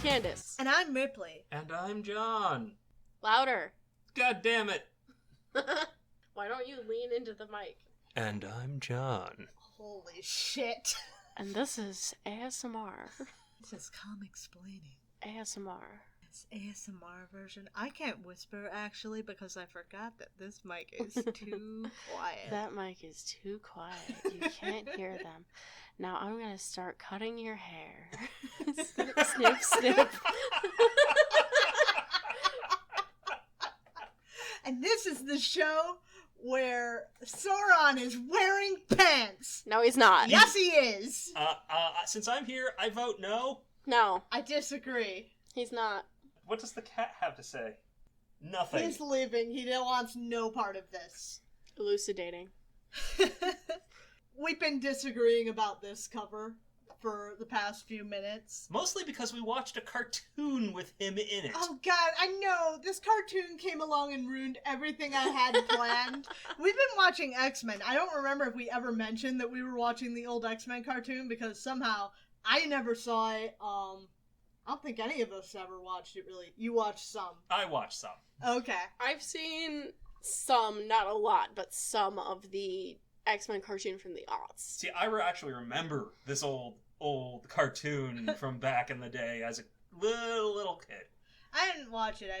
Candace. And I'm Ripley. And I'm John. Louder. God damn it. Why don't you lean into the mic? And I'm John. Holy shit. And this is ASMR. This is Comicsplaining. ASMR. It's ASMR version. I can't whisper, actually, because I forgot that this mic is too quiet. That mic is too quiet. You can't hear them. Now I'm going to start cutting your hair. Snip, snip, snip. And this is the show where Sauron is wearing pants. No, he's not. Yes, he is. Since I'm here, I vote no. No, I disagree. he's not. What does the cat have to say? Nothing. He's leaving. He wants no part of this. Elucidating. We've been disagreeing about this cover for the past few minutes. Mostly because we watched a cartoon with him in it. Oh god, I know! This cartoon came along and ruined everything I had planned. We've been watching X-Men. I don't remember if we ever mentioned that we were watching the old X-Men cartoon, because somehow I never saw it. I don't think any of us ever watched it, really. You watched some. I watched some. Okay. I've seen some, not a lot, but some of the X-Men cartoon from the aughts. See, I actually remember this old cartoon from back in the day as a little kid. I didn't watch it,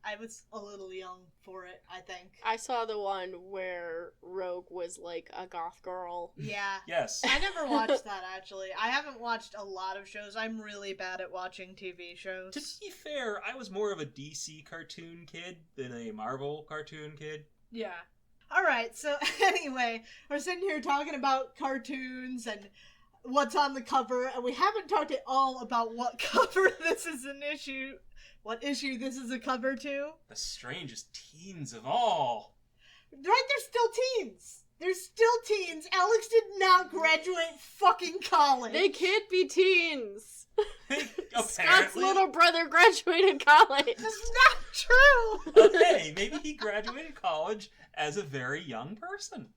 I was a little young for it, I think. I saw the one where Rogue was like a goth girl. Yeah. Yes. I never watched that, actually. I haven't watched a lot of shows. I'm really bad at watching TV shows. To be fair, I was more of a DC cartoon kid than a Marvel cartoon kid. Yeah. Alright, so anyway, we're sitting here talking about cartoons and what's on the cover, and we haven't talked at all about what cover this is what issue this is a cover to. The strangest teens of all. Right, they're still teens. They're still teens. Alex did not graduate fucking college. They can't be teens. Scott's Apparently. little brother graduated college. That's not true. Hey, maybe he graduated college as a very young person.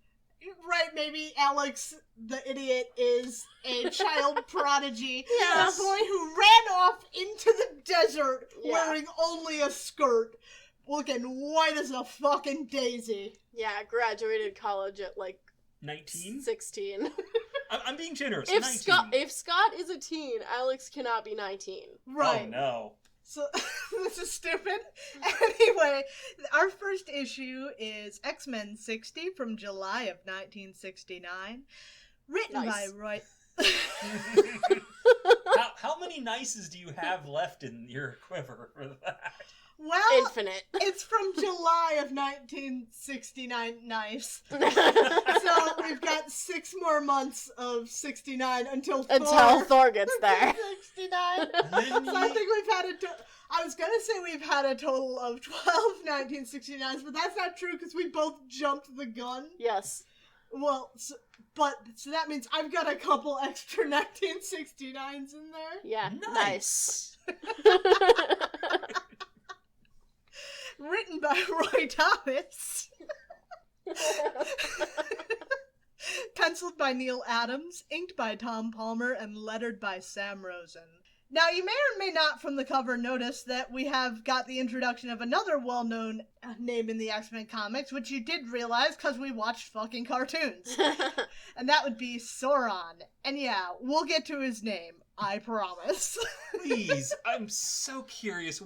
Right, maybe Alex, the idiot, is a child prodigy. Yes. A boy who ran off into the desert Yeah. wearing only a skirt, looking white as a fucking daisy. Yeah, graduated college at like 19? 16. I'm being generous. If 19. Scott is a teen, Alex cannot be 19. Right. Oh, no. So, this is stupid. Anyway, our first issue is X-Men 60 from July of 1969. Written Nice. by Roy... How many nices do you have left in your quiver for that? Well, Infinite. it's from July of 1969. Nice. So we've got 6 more months of 69 until Thor gets there. 69. So I think we've had I was gonna say we've had a total of 12 1969s, but that's not true because we both jumped the gun. Yes. Well, so that means I've got a couple extra 1969s in there. Yeah. Nice. Written by Roy Thomas. Penciled by Neil Adams, inked by Tom Palmer, and lettered by Sam Rosen. Now, you may or may not from the cover notice that we have got the introduction of another well-known name in the X-Men comics, which you did realize because we watched fucking cartoons. And that would be Sauron. And yeah, we'll get to his name, I promise. Please, I'm so curious.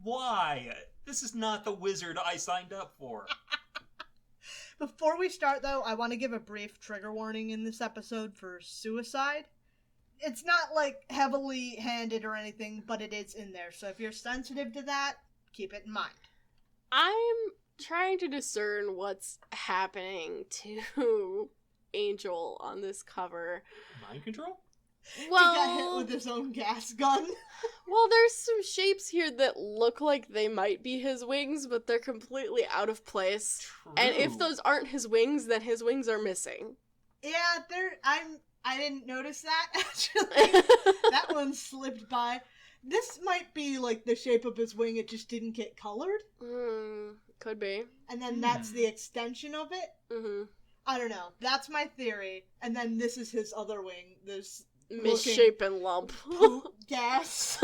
Why? This is not the wizard I signed up for. Before we start, though, I want to give a brief trigger warning in this episode for suicide. It's not, like, heavily handed or anything, but it is in there. So if you're sensitive to that, keep it in mind. I'm trying to discern what's happening to Angel on this cover. Mind control? Well, He got hit with his own gas gun. well, there's some shapes here that look like they might be his wings, but they're completely out of place. True. And if those aren't his wings, then his wings are missing. Yeah, I didn't notice that, actually. That one slipped by. This might be, like, the shape of his wing, it just didn't get colored. Could be. And then that's the extension of it. Mm-hmm. I don't know. That's my theory. And then this is his other wing. This Misshapen lump. gas.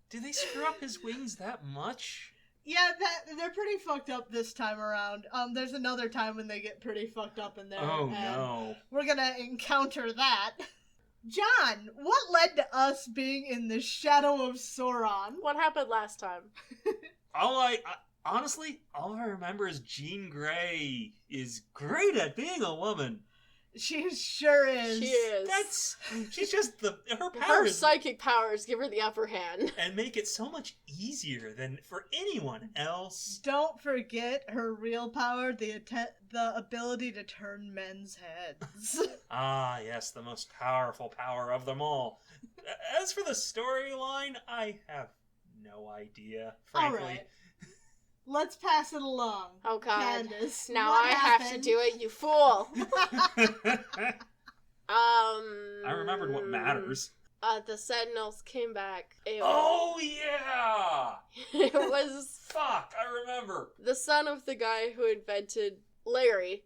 Do they screw up his wings that much? Yeah, they're pretty fucked up this time around. There's another time when they get pretty fucked up in there. Oh, no. We're gonna encounter that. John, what led to us being in the shadow of Sauron? What happened last time? Honestly, all I remember is Jean Grey is great at being a woman. She sure is. She is. She's just her Her powers. psychic powers give her the upper hand. And make it so much easier than for anyone else. Don't forget her real power, the ability to turn men's heads. Ah, yes, the most powerful power of them all. As for the storyline, I have no idea, frankly. All right. Let's pass it along. Oh, God. Candace, Now what I have to happened? do it, you fool. I remembered what matters. The Sentinels came back. Oh, yeah! It was Fuck, I remember. the son of the guy who invented Larry.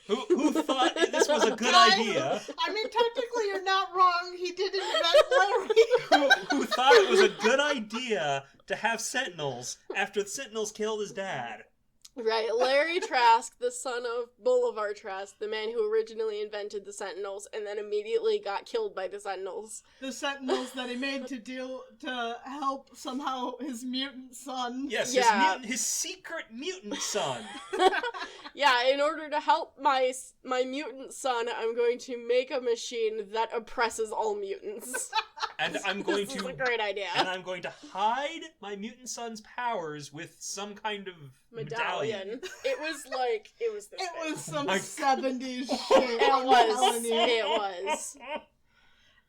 Who thought this was a good idea? I mean, technically you're not wrong. He did invent Larry. Who thought it was a good idea to have Sentinels after the Sentinels killed his dad? Right, Larry Trask, the son of Bolivar Trask, the man who originally invented the Sentinels and then immediately got killed by the Sentinels. The Sentinels that he made to help somehow his mutant son. Yes, Yeah. his secret mutant son. Yeah, in order to help my mutant son, I'm going to make a machine that oppresses all mutants. And I'm going This is to a great idea. And I'm going to hide my mutant son's powers with some kind of medallion. It was this It big. was some my- 70s shit. It I'm was. telling you. It was.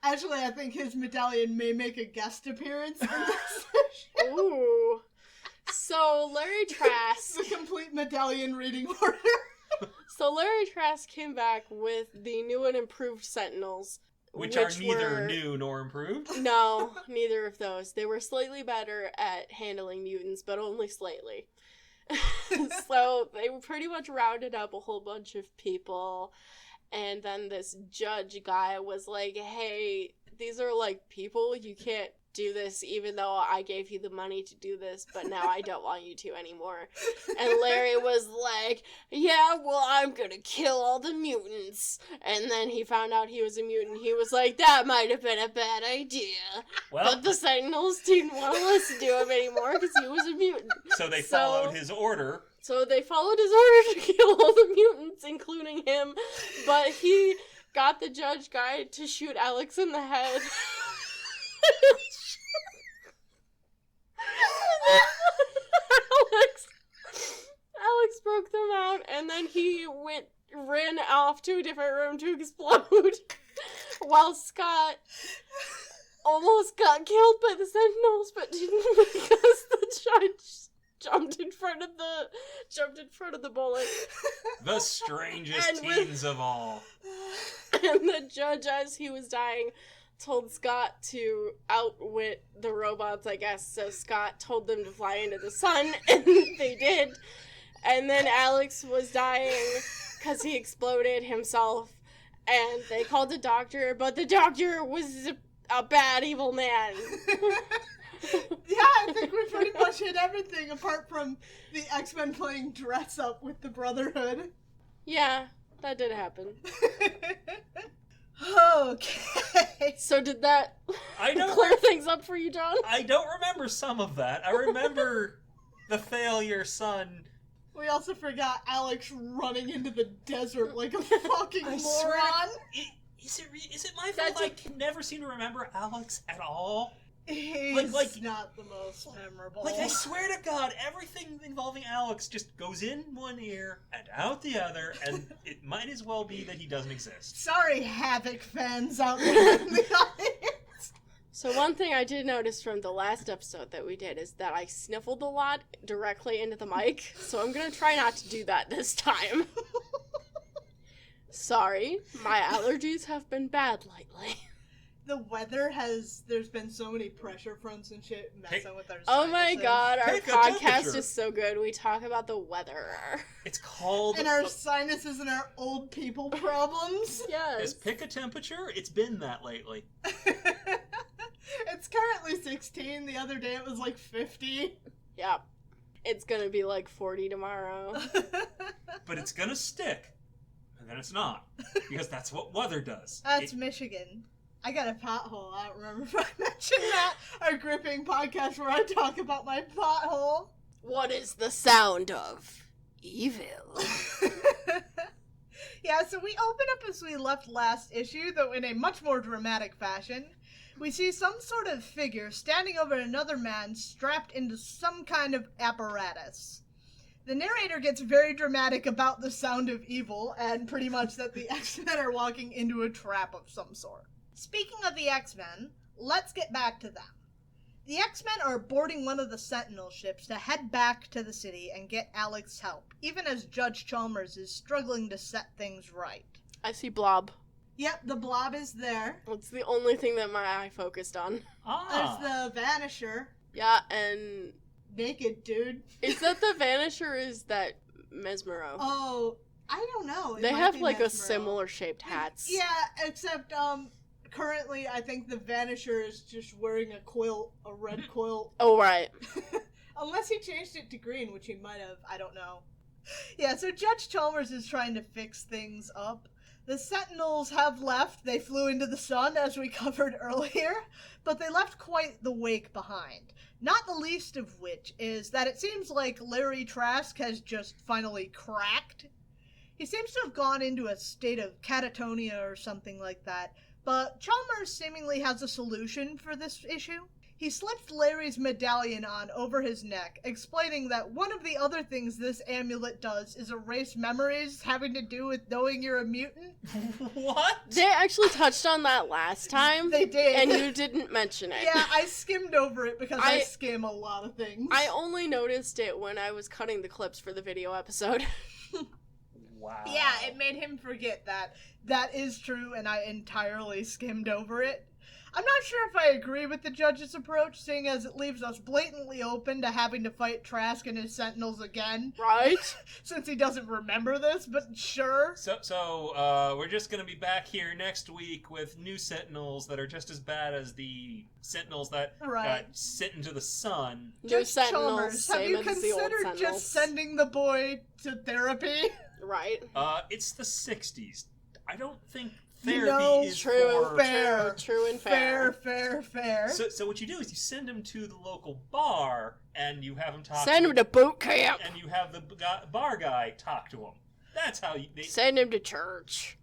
Actually, I think his medallion may make a guest appearance in this. Ooh. So Larry Trask. The complete medallion reading order. So Larry Trask came back with the new and improved Sentinels. Which are neither new nor improved. No, neither of those. They were slightly better at handling mutants, but only slightly. So they pretty much rounded up a whole bunch of people, and then this judge guy was like, hey, these are like people, you can't do this even though I gave you the money to do this, but now I don't want you to anymore. And Larry was like, yeah, well, I'm gonna kill all the mutants. And then he found out he was a mutant. He was like, that might have been a bad idea. Well, But the Sentinels didn't want to listen to him anymore because he was a mutant. so they followed his order. So they followed his order to kill all the mutants, including him. But he got the judge guy to shoot Alex in the head. Alex broke them out, and then he ran off to a different room to explode, while Scott almost got killed by the Sentinels, but didn't because the judge jumped in front of the bullet. The strangest And with- teens of all. And the judge, as he was dying, told Scott to outwit the robots, I guess. So Scott told them to fly into the sun, and they did. And then Alex was dying because he exploded himself, and they called the doctor, but the doctor was a bad, evil man. Yeah, I think we pretty much hit everything apart from the X-Men playing dress up with the Brotherhood. Yeah, that did happen. Okay. So did that I don't clear things up for you, John? I don't remember some of that. I remember the failure son. We also forgot Alex running into the desert like a fucking I swear moron. Is it my fault? That's I can never seem to remember Alex at all. He's Like- not the most memorable. Like, I swear to God, everything involving Alex just goes in one ear and out the other, and it might as well be that he doesn't exist. Sorry, Havoc fans out there in the audience. So one thing I did notice from the last episode that we did is that I sniffled a lot directly into the mic, so I'm gonna try not to do that this time. Sorry, my allergies have been bad lately. the weather there's been so many pressure fronts and shit messing with our Oh my sinuses. god, our Pick a podcast temperature. is so good. We talk about the weather. It's called... And our sinuses and our old people problems. Yes. Pick a temperature. It's been that lately. It's currently 16. The other day it was like 50. Yep. It's gonna be like 40 tomorrow. But it's gonna stick. And then it's not. Because that's what weather does. That's Michigan. I got a pothole. I don't remember if I mentioned that. Our gripping podcast where I talk about my pothole. What is the sound of evil? Yeah, so we open up as we left last issue, though in a much more dramatic fashion. We see some sort of figure standing over another man strapped into some kind of apparatus. The narrator gets very dramatic about the sound of evil, and pretty much that the X-Men are walking into a trap of some sort. Speaking of the X-Men, let's get back to them. The X-Men are boarding one of the Sentinel ships to head back to the city and get Alex's help, even as Judge Chalmers is struggling to set things right. I see Blob. Yep, the Blob is there. That's the only thing that my eye focused on. There's the Vanisher. Yeah, and... Naked dude. Is that the Vanisher or is that Mesmero? Oh, I don't know. It They might have, be like, a Mesmero. similar shaped hats. Yeah, except, currently I think the Vanisher is just wearing a red quilt. Oh, right. Unless he changed it to green, which he might have. I don't know. Yeah, so Judge Chalmers is trying to fix things up. The Sentinels have left. They flew into the sun, as we covered earlier, but they left quite the wake behind. Not the least of which is that it seems like Larry Trask has just finally cracked. He seems to have gone into a state of catatonia or something like that, but Chalmers seemingly has a solution for this issue. He slips Larry's medallion on over his neck, explaining that one of the other things this amulet does is erase memories having to do with knowing you're a mutant. What? They actually touched on that last time. They did. And you didn't mention it. Yeah, I skimmed over it because I skim a lot of things. I only noticed it when I was cutting the clips for the video episode. Wow. Yeah, it made him forget that. That is true, and I entirely skimmed over it. I'm not sure if I agree with the judge's approach, seeing as it leaves us blatantly open to having to fight Trask and his Sentinels again. Right? Since he doesn't remember this, but sure. So we're just gonna be back here next week with new Sentinels that are just as bad as the Sentinels that got sent into the sun. New Judge Sentinels, Chalmers, have same you as the old considered Sentinels. just sending the boy to therapy? Right? It's the 60s. I don't think You therapy know, is true, for... fair. True and fair. Fair. So what you do is you send him to the local bar, and you have him talk Send him to boot camp. and you have the bar guy talk to him. That's how you... Send him to church.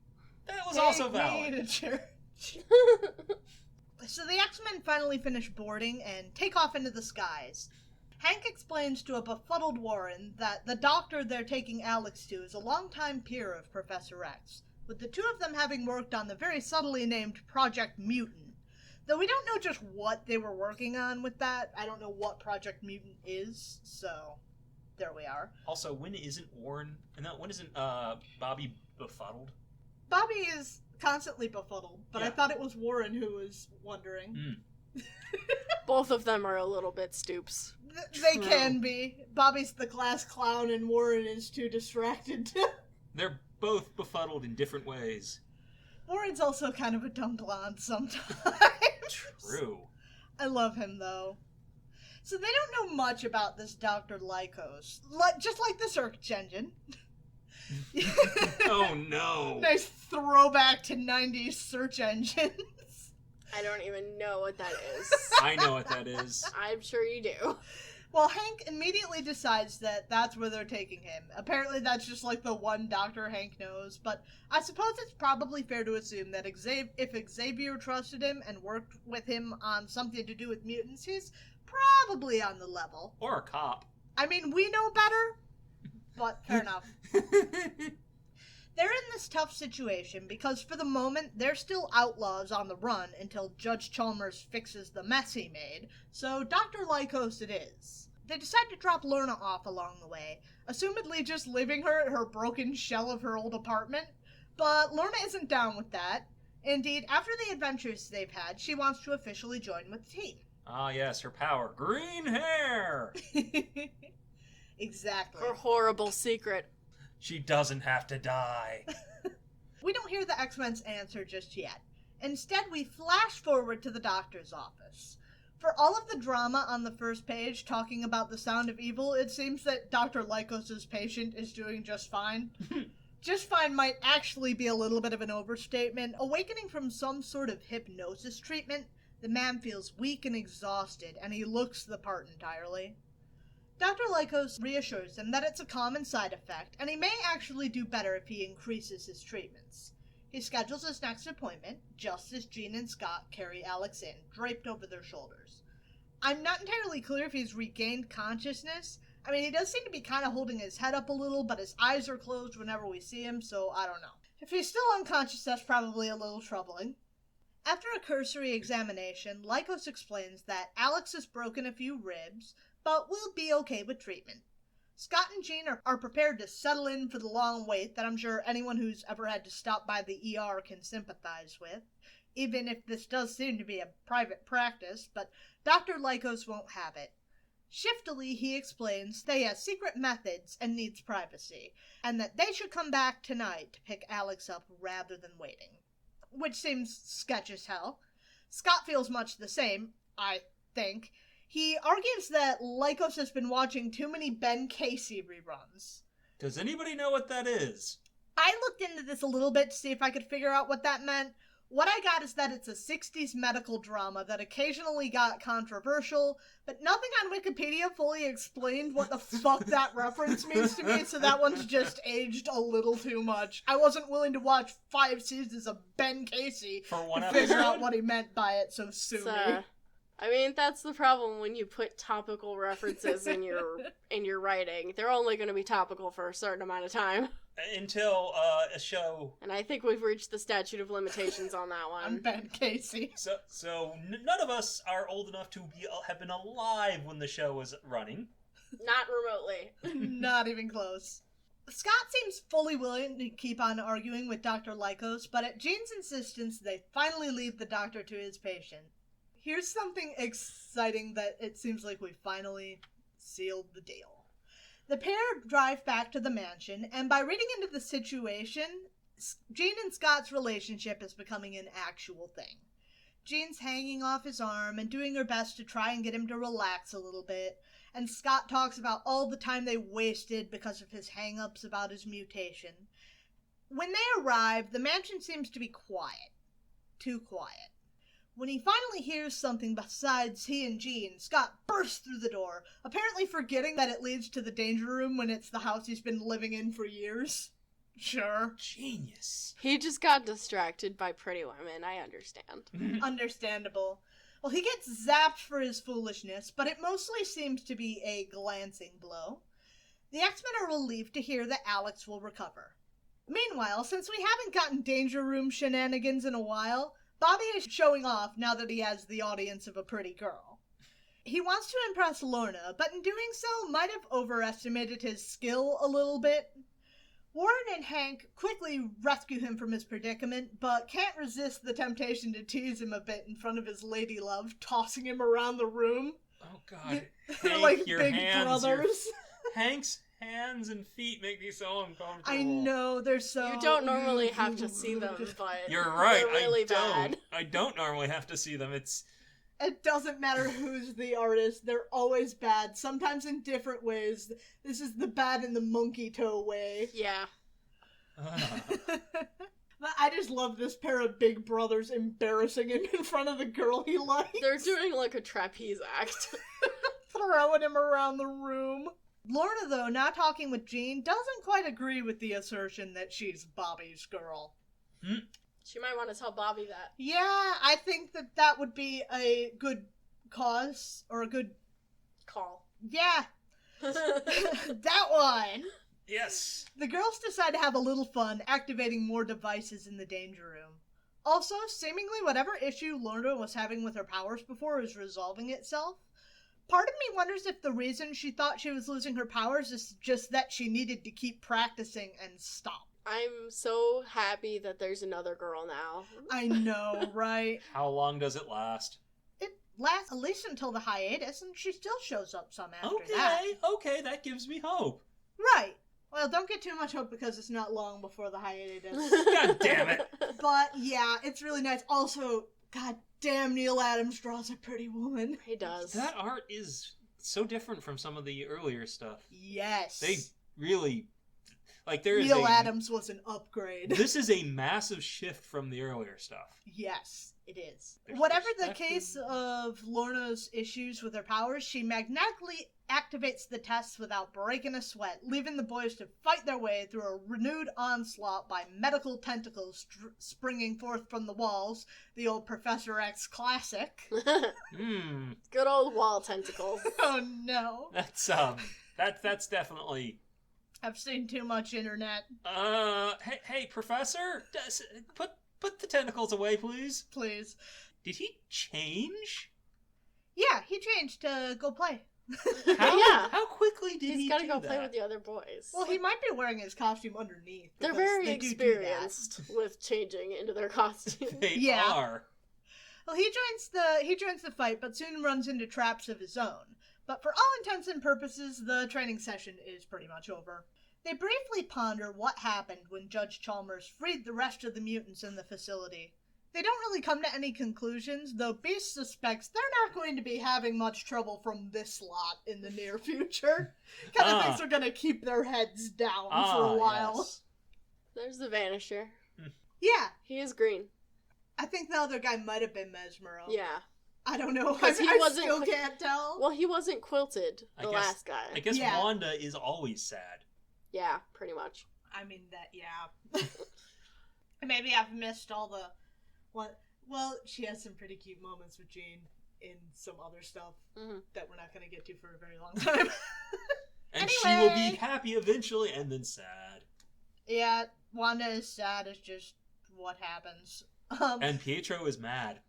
That was Take also me valid. to church. So the X-Men finally finish boarding and take off into the skies. Hank explains to a befuddled Warren that the doctor they're taking Alex to is a longtime peer of Professor X, with the two of them having worked on the very subtly named Project Mutant. Though we don't know just what they were working on with that. I don't know what Project Mutant is, so there we are. Also, when isn't Bobby befuddled? Bobby is constantly befuddled, but I Yeah. thought it was Warren who was wondering. Both of them are a little bit stoops. They True. can be. Bobby's the class clown and Warren is too distracted to... They're both befuddled in different ways. Warren's also kind of a dumb blonde sometimes. True. I love him, though. So they don't know much about this Dr. Lycos. Just like the search engine. Oh no. Nice throwback to 90s search engines. I don't even know what that is. I know what that is. I'm sure you do. Well, Hank immediately decides that that's where they're taking him. Apparently that's just like the one doctor Hank knows, but I suppose it's probably fair to assume that if Xavier trusted him and worked with him on something to do with mutants, he's probably on the level. Or a cop. I mean, we know better, but fair enough. They're in this tough situation because for the moment they're still outlaws on the run until Judge Chalmers fixes the mess he made, so Dr. Lycos it is. They decide to drop Lorna off along the way, assumedly just leaving her at her broken shell of her old apartment, but Lorna isn't down with that. Indeed, after the adventures they've had, she wants to officially join with the team. Ah, yes, her power. Green hair! Exactly. Her horrible secret. She doesn't have to die. We don't hear the X-Men's answer just yet. Instead, we flash forward to the doctor's office. For all of the drama on the first page talking about the sound of evil, it seems that Dr. Lycos' patient is doing just fine. Just fine might actually be a little bit of an overstatement. Awakening from some sort of hypnosis treatment, the man feels weak and exhausted, and he looks the part entirely. Dr. Lycos reassures him that it's a common side effect, and he may actually do better if he increases his treatments. He schedules his next appointment, just as Jean and Scott carry Alex in, draped over their shoulders. I'm not entirely clear if he's regained consciousness. I mean, he does seem to be kind of holding his head up a little, but his eyes are closed whenever we see him, so I don't know. If he's still unconscious, that's probably a little troubling. After a cursory examination, Lycos explains that Alex has broken a few ribs, but will be okay with treatment. Scott and Jean are prepared to settle in for the long wait that I'm sure anyone who's ever had to stop by the ER can sympathize with, even if this does seem to be a private practice, but Dr. Lycos won't have it. Shiftily, he explains that he has secret methods and needs privacy, and that they should come back tonight to pick Alex up rather than waiting. Which seems sketch as hell. Scott feels much the same, I think. He argues that Lycos has been watching too many Ben Casey reruns. Does anybody know what that is? I looked into this a little bit to see if I could figure out what that meant. What I got is that it's a 60s medical drama that occasionally got controversial, but nothing on Wikipedia fully explained what the fuck that reference means to me, so that one's just aged a little too much. I wasn't willing to watch 5 seasons of Ben Casey For one to figure episode? out what he meant by it, so sue me. I mean, that's the problem when you put topical references in your writing. They're only going to be topical for a certain amount of time. Until a show... And I think we've reached the statute of limitations on that one. I'm Ben Casey. So none of us are old enough to have been alive when the show was running. Not remotely. Not even close. Scott seems fully willing to keep on arguing with Dr. Lycos, but at Jean's insistence, they finally leave the doctor to his patient. Here's something exciting that it seems like we finally sealed the deal. The pair drive back to the mansion, and by reading into the situation, Jean and Scott's relationship is becoming an actual thing. Jean's hanging off his arm and doing her best to try and get him to relax a little bit, and Scott talks about all the time they wasted because of his hang-ups about his mutation. When they arrive, the mansion seems to be quiet. Too quiet. When he finally hears something besides he and Jean, Scott bursts through the door, apparently forgetting that it leads to the danger room when it's the house he's been living in for years. Sure. Genius. He just got distracted by Pretty Women, I understand. Understandable. Well, he gets zapped for his foolishness, but it mostly seems to be a glancing blow. The X-Men are relieved to hear that Alex will recover. Meanwhile, since we haven't gotten danger room shenanigans in a while, Bobby is showing off now that he has the audience of a pretty girl. He wants to impress Lorna, but in doing so might have overestimated his skill a little bit. Warren and Hank quickly rescue him from his predicament, but can't resist the temptation to tease him a bit in front of his lady love, tossing him around the room. Oh god. They're Hank, like your big hands, brothers. Hank's hands and feet make me so uncomfortable. I know, they're so... You don't normally have to see them, but You're right, they're really bad. I don't normally have to see them. It doesn't matter who's the artist, they're always bad, sometimes in different ways. This is the bad in the monkey toe way. Yeah. But I just love this pair of big brothers embarrassing him in front of the girl he likes. They're doing like a trapeze act. Throwing him around the room. Lorna, though, now talking with Jean, doesn't quite agree with the assertion that she's Bobby's girl. She might want to tell Bobby that. Yeah, I think that would be a good cause, or a good... Call. Yeah. That one. Yes. The girls decide to have a little fun, activating more devices in the danger room. Also, seemingly whatever issue Lorna was having with her powers before is resolving itself. Part of me wonders if the reason she thought she was losing her powers is just that she needed to keep practicing and stop. I'm so happy that there's another girl now. I know, right? How long does it last? It lasts at least until the hiatus, and she still shows up some after that. Okay, that gives me hope. Right. Well, don't get too much hope because it's not long before the hiatus. God damn it. But, yeah, it's really nice. Also, god damn, Neil Adams draws a pretty woman. He does. That art is so different from some of the earlier stuff. Yes. They really... Like, there is Neil Adams was an upgrade. This is a massive shift from the earlier stuff. Yes, it is. There's Whatever the case of Lorna's issues with her powers, she magnetically activates the tests without breaking a sweat, leaving the boys to fight their way through a renewed onslaught by medical tentacles springing forth from the walls, the old Professor X classic. Good old wall tentacles. Oh no. That's definitely... I've seen too much internet. Hey, Professor, put the tentacles away, please. Please. Did he change? Yeah, he changed to go play. How quickly did he do that? He's gotta go play with the other boys. Well, he might be wearing his costume underneath. They're very experienced with changing into their costume. They are. Well, he joins the fight, but soon runs into traps of his own. But for all intents and purposes, the training session is pretty much over. They briefly ponder what happened when Judge Chalmers freed the rest of the mutants in the facility. They don't really come to any conclusions, though Beast suspects they're not going to be having much trouble from this lot in the near future. Kind of thinks they're going to keep their heads down for a while. Yes. There's the Vanisher. Yeah. He is green. I think the other guy might have been Mesmero. Yeah. I don't know. I still can't tell. Well, he wasn't quilted, last guy. I guess Wanda is always sad. Yeah, pretty much. I mean, yeah. Maybe I've missed all the... Well, she has some pretty cute moments with Jean in some other stuff that we're not going to get to for a very long time. And anyway, she will be happy eventually and then sad. Yeah, Wanda is sad. It's just what happens. And Pietro is mad.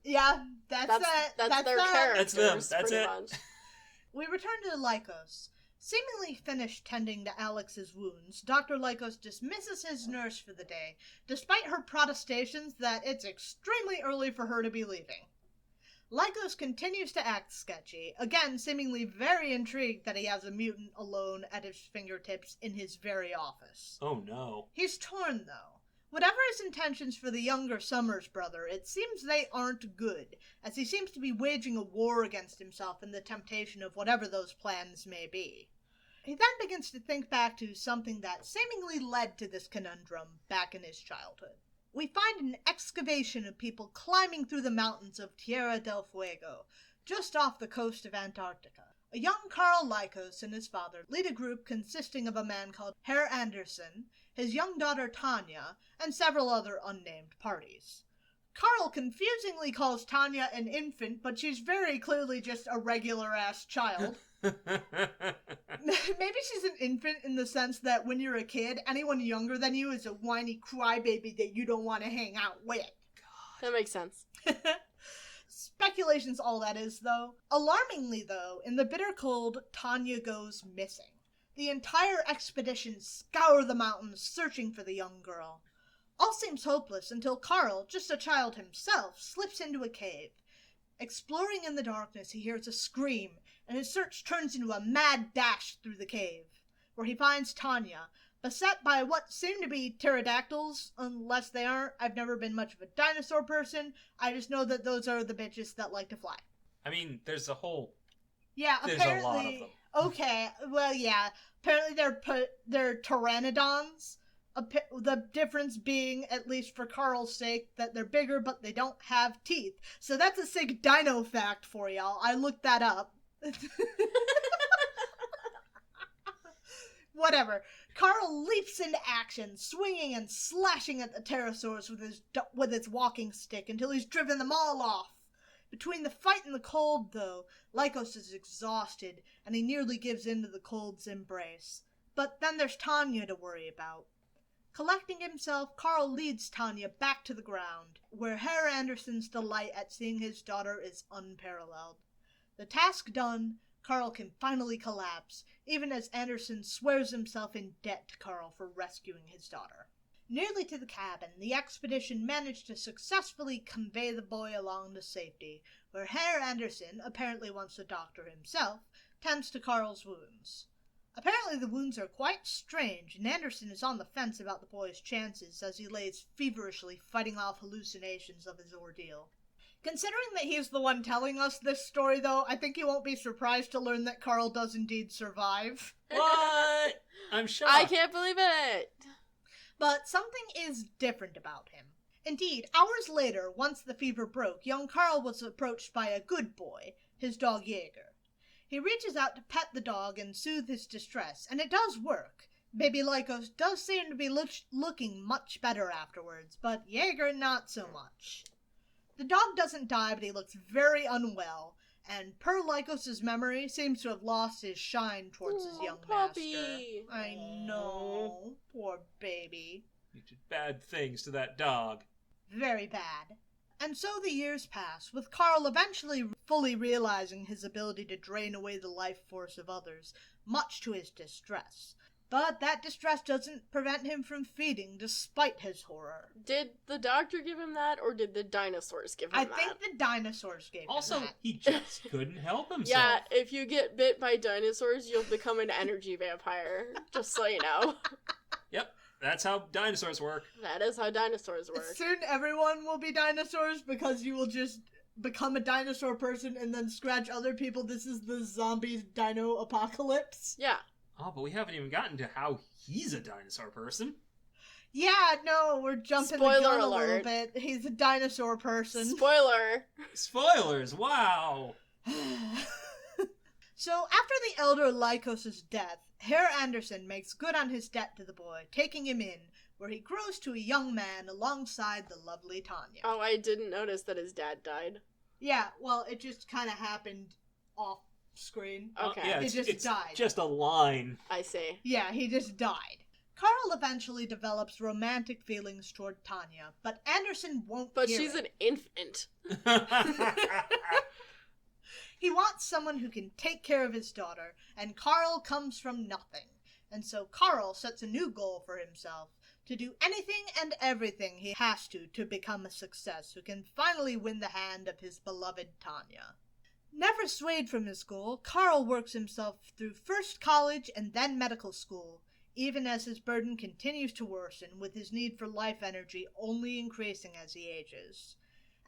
Yeah, that's their characters. That's them. That's it. Much. We return to Lycos. Seemingly finished tending to Alex's wounds, Dr. Lycos dismisses his nurse for the day, despite her protestations that it's extremely early for her to be leaving. Lycos continues to act sketchy, again seemingly very intrigued that he has a mutant alone at his fingertips in his very office. Oh no. He's torn, though. Whatever his intentions for the younger Summers brother, it seems they aren't good, as he seems to be waging a war against himself in the temptation of whatever those plans may be. He then begins to think back to something that seemingly led to this conundrum back in his childhood. We find an excavation of people climbing through the mountains of Tierra del Fuego, just off the coast of Antarctica. A young Carl Lycos and his father lead a group consisting of a man called Herr Anderson, his young daughter Tanya, and several other unnamed parties. Carl confusingly calls Tanya an infant, but she's very clearly just a regular-ass child. Maybe she's an infant in the sense that when you're a kid, anyone younger than you is a whiny crybaby that you don't want to hang out with. God. That makes sense. Speculation's all that is, though. Alarmingly, though, in the bitter cold, Tanya goes missing. The entire expedition scour the mountains searching for the young girl. All seems hopeless until Carl, just a child himself, slips into a cave. Exploring in the darkness, he hears a scream, and his search turns into a mad dash through the cave, where he finds Tanya, beset by what seem to be pterodactyls, unless they aren't. I've never been much of a dinosaur person. I just know that those are the bitches that like to fly. I mean, there's a whole... Yeah, there's apparently... a lot of them. Okay, well, yeah. Apparently they're pteranodons. The difference being, at least for Carl's sake, that they're bigger but they don't have teeth. So that's a sick dino fact for y'all. I looked that up. Whatever. Carl leaps into action, swinging and slashing at the pterosaurs with its walking stick until he's driven them all off. Between the fight and the cold, though, Lycos is exhausted, and he nearly gives in to the cold's embrace. But then there's Tanya to worry about. Collecting himself, Carl leads Tanya back to the ground, where Herr Anderson's delight at seeing his daughter is unparalleled. The task done, Carl can finally collapse, even as Anderson swears himself in debt to Carl for rescuing his daughter. Nearly to the cabin, the expedition managed to successfully convey the boy along to safety, where Herr Anderson, apparently once a doctor himself, tends to Carl's wounds. Apparently the wounds are quite strange, and Anderson is on the fence about the boy's chances as he lays feverishly fighting off hallucinations of his ordeal. Considering that he's the one telling us this story, though, I think you won't be surprised to learn that Carl does indeed survive. What? I'm shocked. I can't believe it! But something is different about him. Indeed, hours later, once the fever broke, young Carl was approached by a good boy, his dog Jaeger. He reaches out to pet the dog and soothe his distress, and it does work. Baby Lycos does seem to be looking much better afterwards, but Jaeger not so much. The dog doesn't die, but he looks very unwell, and per Lycos' memory, seems to have lost his shine towards his young puppy. master. I know. Poor baby. You did bad things to that dog. Very bad. And so the years pass, with Carl eventually fully realizing his ability to drain away the life force of others, much to his distress. But that distress doesn't prevent him from feeding, despite his horror. Did the doctor give him that, or did the dinosaurs give him that? I think the dinosaurs gave him Also, that. he just couldn't help himself. Yeah, if you get bit by dinosaurs, you'll become an energy vampire. Just so you know. Yep, that's how dinosaurs work. That is how dinosaurs work. Soon everyone will be dinosaurs because you will just become a dinosaur person and then scratch other people. This is the zombie dino apocalypse. Yeah. Oh, but we haven't even gotten to how he's a dinosaur person. Yeah, no, we're jumping the Spoiler gun alert. a little bit. He's a dinosaur person. Spoiler! Spoilers, wow! So, after the elder Lycos' death, Herr Anderson makes good on his debt to the boy, taking him in, where he grows to a young man alongside the lovely Tanya. Oh, I didn't notice that his dad died. Yeah, well, it just kind of happened off screen. Okay. Yeah, It just died. Just a line. I see. Yeah, he just died. Carl eventually develops romantic feelings toward Tanya, but Anderson won't But hear she's it. an infant. He wants someone who can take care of his daughter, and Carl comes from nothing. And so Carl sets a new goal for himself, to do anything and everything he has to become a success who can finally win the hand of his beloved Tanya. Never swayed from his goal, Carl works himself through first college and then medical school, even as his burden continues to worsen, with his need for life energy only increasing as he ages.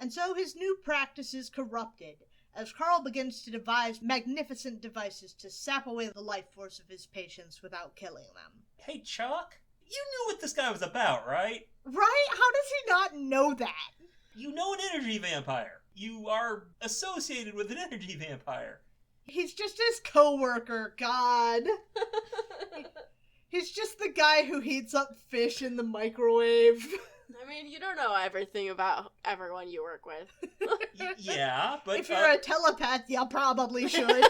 And so his new practice is corrupted, as Carl begins to devise magnificent devices to sap away the life force of his patients without killing them. Hey, Chuck, you knew what this guy was about, right? Right? How does he not know that? You know an energy vampire. You are associated with an energy vampire. He's just his co-worker, God. He's just the guy who heats up fish in the microwave. I mean, you don't know everything about everyone you work with. Yeah, but... If you're a telepath, you probably should.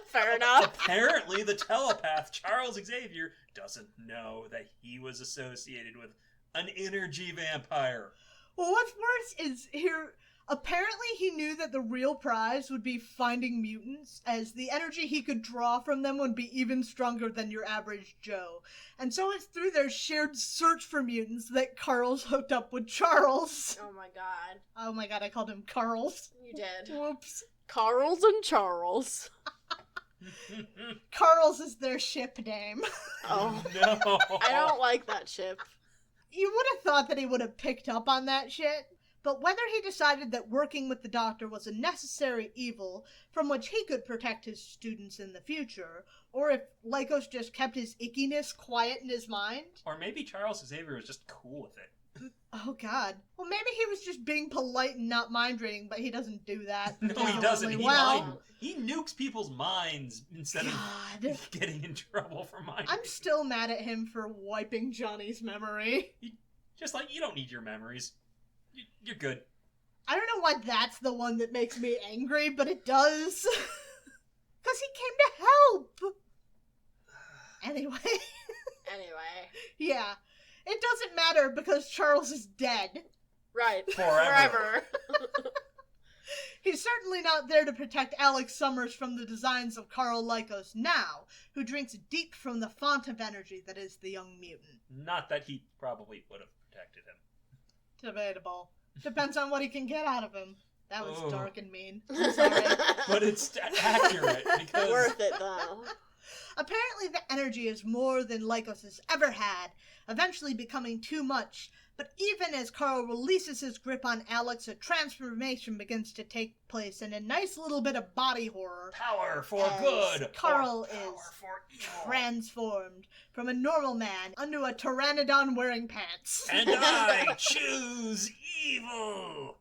Fair enough. Apparently the telepath, Charles Xavier, doesn't know that he was associated with an energy vampire. Well, what's worse is here... Apparently he knew that the real prize would be finding mutants, as the energy he could draw from them would be even stronger than your average Joe. And so it's through their shared search for mutants that Carl's hooked up with Charles. Oh my god. Oh my god, I called him Carl's. You did. Whoops. Carls and Charles. Carl's is their ship name. Oh. No. I don't like that ship. You would have thought that he would have picked up on that shit. But whether he decided that working with the doctor was a necessary evil from which he could protect his students in the future, or if Lycos just kept his ickiness quiet in his mind. Or maybe Charles Xavier was just cool with it. Oh god. Well, maybe he was just being polite and not mind reading, but he doesn't do that. No, he doesn't. Well, He nukes people's minds instead God. of getting in trouble for mind. I'm still mad at him for wiping Johnny's memory. Just like, you don't need your memories. You're good. I don't know why that's the one that makes me angry, but it does. Because he came to help. Anyway. Yeah. It doesn't matter because Charles is dead. Right. Forever. He's certainly not there to protect Alex Summers from the designs of Carl Lycos now, who drinks deep from the font of energy that is the young mutant. Not that he probably would have protected him. Debatable. Depends on what he can get out of him. That was dark and mean. I'm sorry. But it's accurate, because... Worth it, though. Apparently the energy is more than Lycos has ever had, eventually becoming too much. But even as Carl releases his grip on Alex, a transformation begins to take place and a nice little bit of body horror. Power for good! Carl is transformed from a normal man into a pteranodon wearing pants. And I choose evil!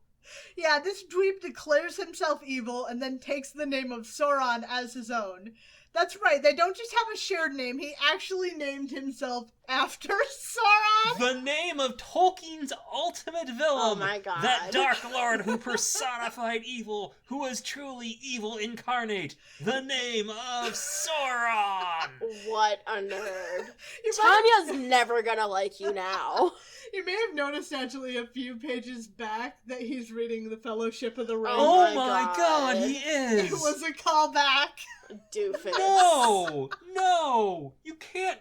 Yeah, this dweeb declares himself evil and then takes the name of Sauron as his own. That's right, they don't just have a shared name, he actually named himself after Sauron! The name of Tolkien's ultimate villain! Oh my god. That Dark Lord who personified evil, who was truly evil incarnate! The name of Sauron! What a nerd. Tanya's never gonna like you now. You may have noticed actually a few pages back that he's reading The Fellowship of the Ring. Oh my god, he is! It was a callback! Doofus. No! You can't...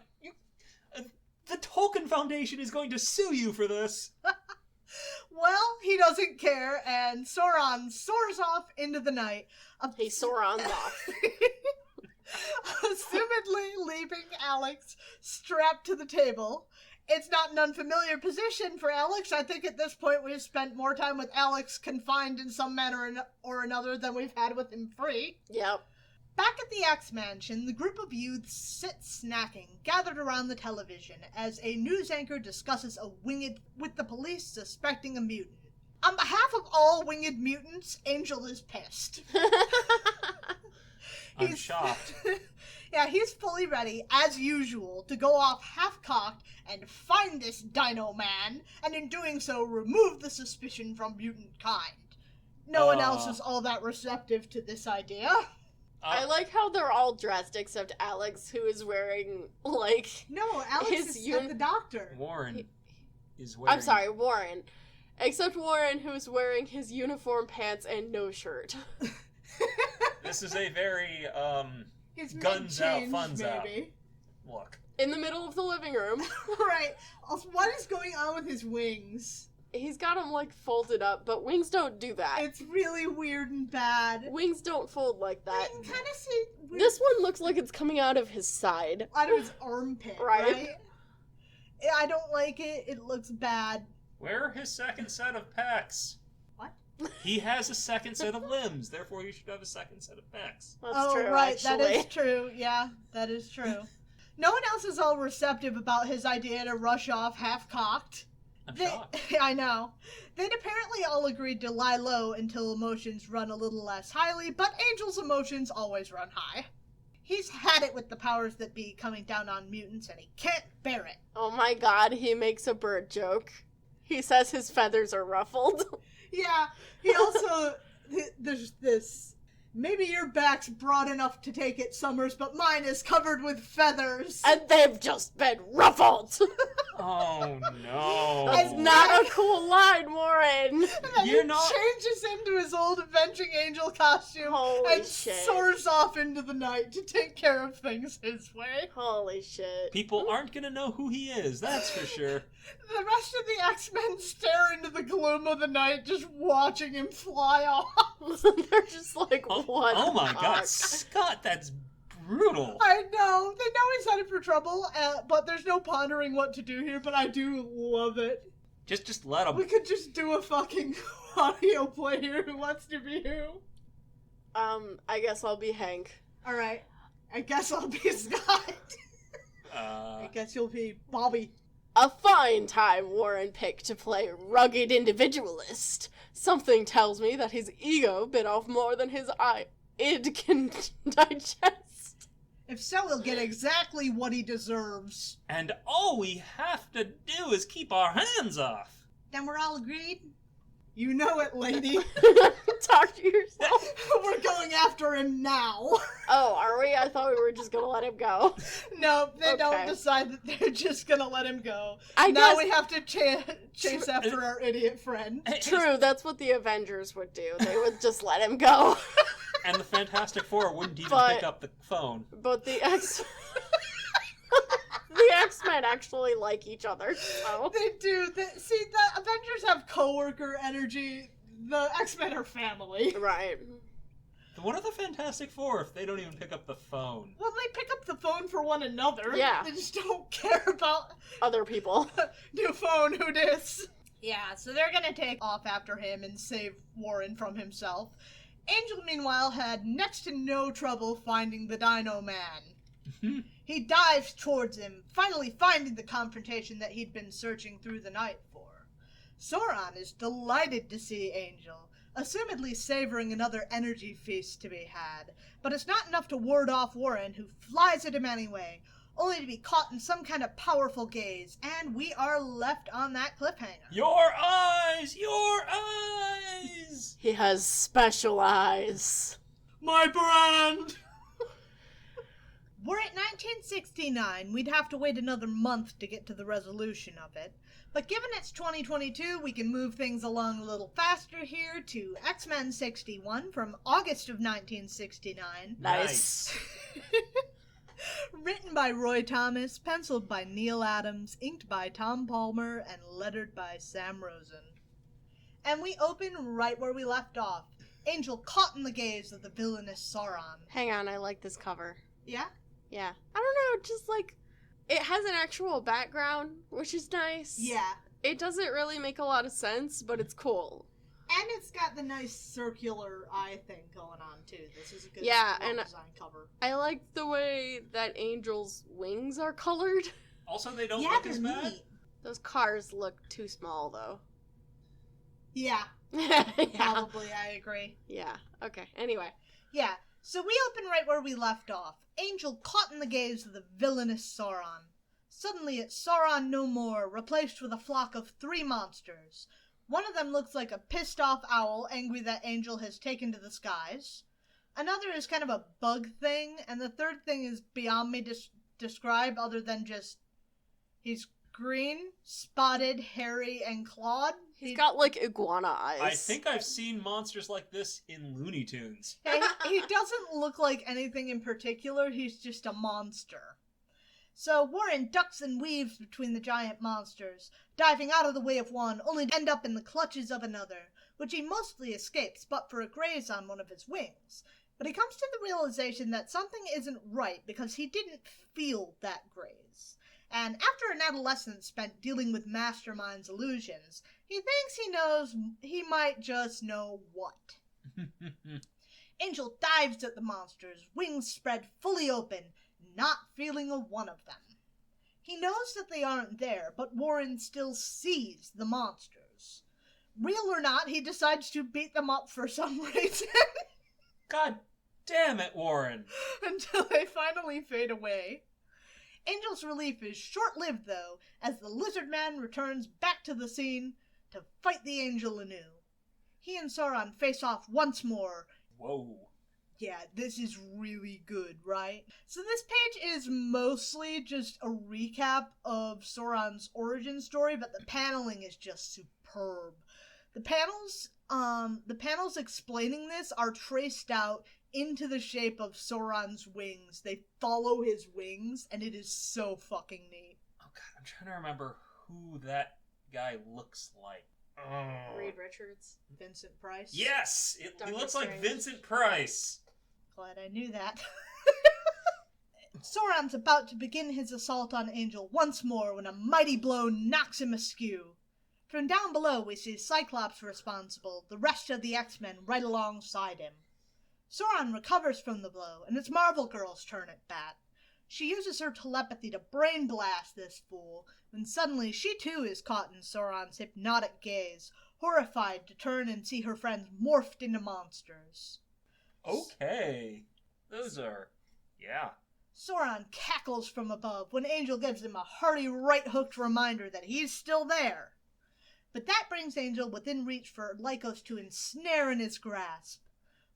the Tolkien Foundation is going to sue you for this! Well, he doesn't care, and Sauron soars off into the night. He Sauron's off. Assumedly leaving Alex strapped to the table. It's not an unfamiliar position for Alex. I think at this point we've spent more time with Alex confined in some manner or another than we've had with him free. Yep. Back at the Axe Mansion, the group of youths sit snacking, gathered around the television, as a news anchor discusses a winged with the police suspecting a mutant. On behalf of all winged mutants, Angel is pissed. I'm shocked. Yeah, he's fully ready, as usual, to go off half-cocked and find this Dino man, and in doing so, remove the suspicion from mutant kind. No one else is all that receptive to this idea. I like how they're all dressed except Alex, who is wearing, like... No, Alex is at the doctor. Warren is wearing... I'm sorry, Warren. Except Warren, who's wearing his uniform pants and no shirt. This is a very, His guns out, mid-change, funds maybe. out look. In the middle of the living room. Right. Also, what is going on with his wings? He's got them, like, folded up, but wings don't do that. It's really weird and bad. Wings don't fold like that. You can kind of see... This one looks like it's coming out of his side. Out of his armpit, right? I don't like it. It looks bad. Where are his second set of pecs? What? He has a second set of limbs, therefore you should have a second set of pecs. That's true, right, actually. that is true. Yeah, that is true. No one else is all receptive about his idea to rush off half-cocked. I'm shocked. I know. They'd apparently all agreed to lie low until emotions run a little less highly, but Angel's emotions always run high. He's had it with the powers that be coming down on mutants, and he can't bear it. Oh my god, he makes a bird joke. He says his feathers are ruffled. Yeah, he also... there's this... Maybe your back's broad enough to take it, Summers, but mine is covered with feathers. And they've just been ruffled. Oh no. That's not a cool line, Warren. And You're he not... changes into his old Avenging Angel costume and shit. soars off into the night to take care of things his way. Holy shit. People aren't gonna know who he is, that's for sure. The rest of the X-Men stare into the gloom of the night, just watching him fly off. They're just like, what? Oh my the god, fuck? Scott, that's brutal. I know. They know he's headed for trouble, but there's no pondering what to do here, but I do love it. Just let him. We could just do a fucking audio play here. Who wants to be who? I guess I'll be Hank. Alright. I guess I'll be Scott. I guess you'll be Bobby. A fine time Warren picked to play rugged individualist. Something tells me that his ego bit off more than his id can digest. If so, he'll get exactly what he deserves. And all we have to do is keep our hands off. Then we're all agreed? You know it, lady. Talk to yourself. We're going after him now. Oh, are we? I thought we were just gonna let him go. No, they don't decide that they're just gonna let him go. Now guess... we have to chase after our idiot friend. True, that's what the Avengers would do. They would just let him go. And the Fantastic Four wouldn't even pick up the phone. But the X-Men actually like each other, so. They do. See, the Avengers have coworker energy. The X-Men are family. Right. What are the Fantastic Four if they don't even pick up the phone? Well, they pick up the phone for one another. Yeah. They just don't care about... other people. New phone, who dis? Yeah, so they're gonna take off after him and save Warren from himself. Angel, meanwhile, had next to no trouble finding the Dino Man. He dives towards him, finally finding the confrontation that he'd been searching through the night for. Sauron is delighted to see Angel, assumedly savoring another energy feast to be had, but it's not enough to ward off Warren, who flies at him anyway, only to be caught in some kind of powerful gaze, and we are left on that cliffhanger. Your eyes! Your eyes! He has special eyes. My brand! Were it 1969, we'd have to wait another month to get to the resolution of it. But given it's 2022, we can move things along a little faster here to X-Men 61 from August of 1969. Nice. Written by Roy Thomas, penciled by Neil Adams, inked by Tom Palmer, and lettered by Sam Rosen. And we open right where we left off. Angel caught in the gaze of the villainous Sauron. Hang on, I like this cover. Yeah? Yeah. I don't know, just like, it has an actual background, which is nice. Yeah. It doesn't really make a lot of sense, but it's cool. And it's got the nice circular eye thing going on, too. This is a good design cover. I like the way that Angel's wings are colored. Also, they don't look as bad. Neat. Those cars look too small, though. Yeah. Yeah. Probably, I agree. Yeah. Okay. Anyway. Yeah. So we open right where we left off. Angel caught in the gaze of the villainous Sauron. Suddenly it's Sauron no more, replaced with a flock of 3 monsters. One of them looks like a pissed-off owl, angry that Angel has taken to the skies. Another is kind of a bug thing, and the third thing is beyond me to describe other than just... he's green, spotted, hairy, and clawed. He's got, like, iguana eyes. I think I've seen monsters like this in Looney Tunes. He doesn't look like anything in particular, he's just a monster. So Warren ducks and weaves between the giant monsters, diving out of the way of one, only to end up in the clutches of another, which he mostly escapes but for a graze on one of his wings. But he comes to the realization that something isn't right because he didn't feel that graze. And after an adolescence spent dealing with Mastermind's illusions, he thinks he knows he might just know what. Angel dives at the monsters, wings spread fully open, not feeling a one of them. He knows that they aren't there, but Warren still sees the monsters. Real or not, he decides to beat them up for some reason. God damn it, Warren! Until they finally fade away. Angel's relief is short-lived, though, as the Lizard Man returns back to the scene to fight the Angel anew. He and Sauron face off once more. Whoa. Yeah, this is really good, right? So this page is mostly just a recap of Sauron's origin story, but the paneling is just superb. The panels explaining this are traced out into the shape of Sauron's wings. They follow his wings, and it is so fucking neat. Oh god, I'm trying to remember who that guy looks like. Reed Richards. Vincent Price. Yes! He looks Strange. like Vincent Price. Glad I knew that. Sauron's about to begin his assault on Angel once more when a mighty blow knocks him askew. From down below we see Cyclops responsible, the rest of the X-Men right alongside him. Sauron recovers from the blow, and it's Marvel Girl's turn at bat. She uses her telepathy to brain blast this fool, when suddenly she too is caught in Sauron's hypnotic gaze, horrified to turn and see her friends morphed into monsters. Okay. Those are... yeah. Sauron cackles from above when Angel gives him a hearty right-hooked reminder that he's still there. but that brings Angel within reach for Lycos to ensnare in his grasp.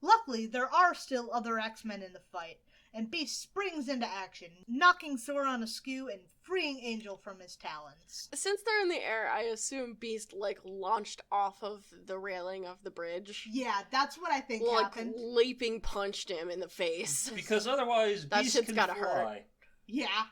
Luckily, there are still other X-Men in the fight, and Beast springs into action, knocking Sauron askew and freeing Angel from his talons. Since they're in the air, I assume Beast, launched off of the railing of the bridge. Yeah, that's what I think happened. Leaping punched him in the face. Because otherwise, that Beast shit's can gotta fly. hurt. Yeah.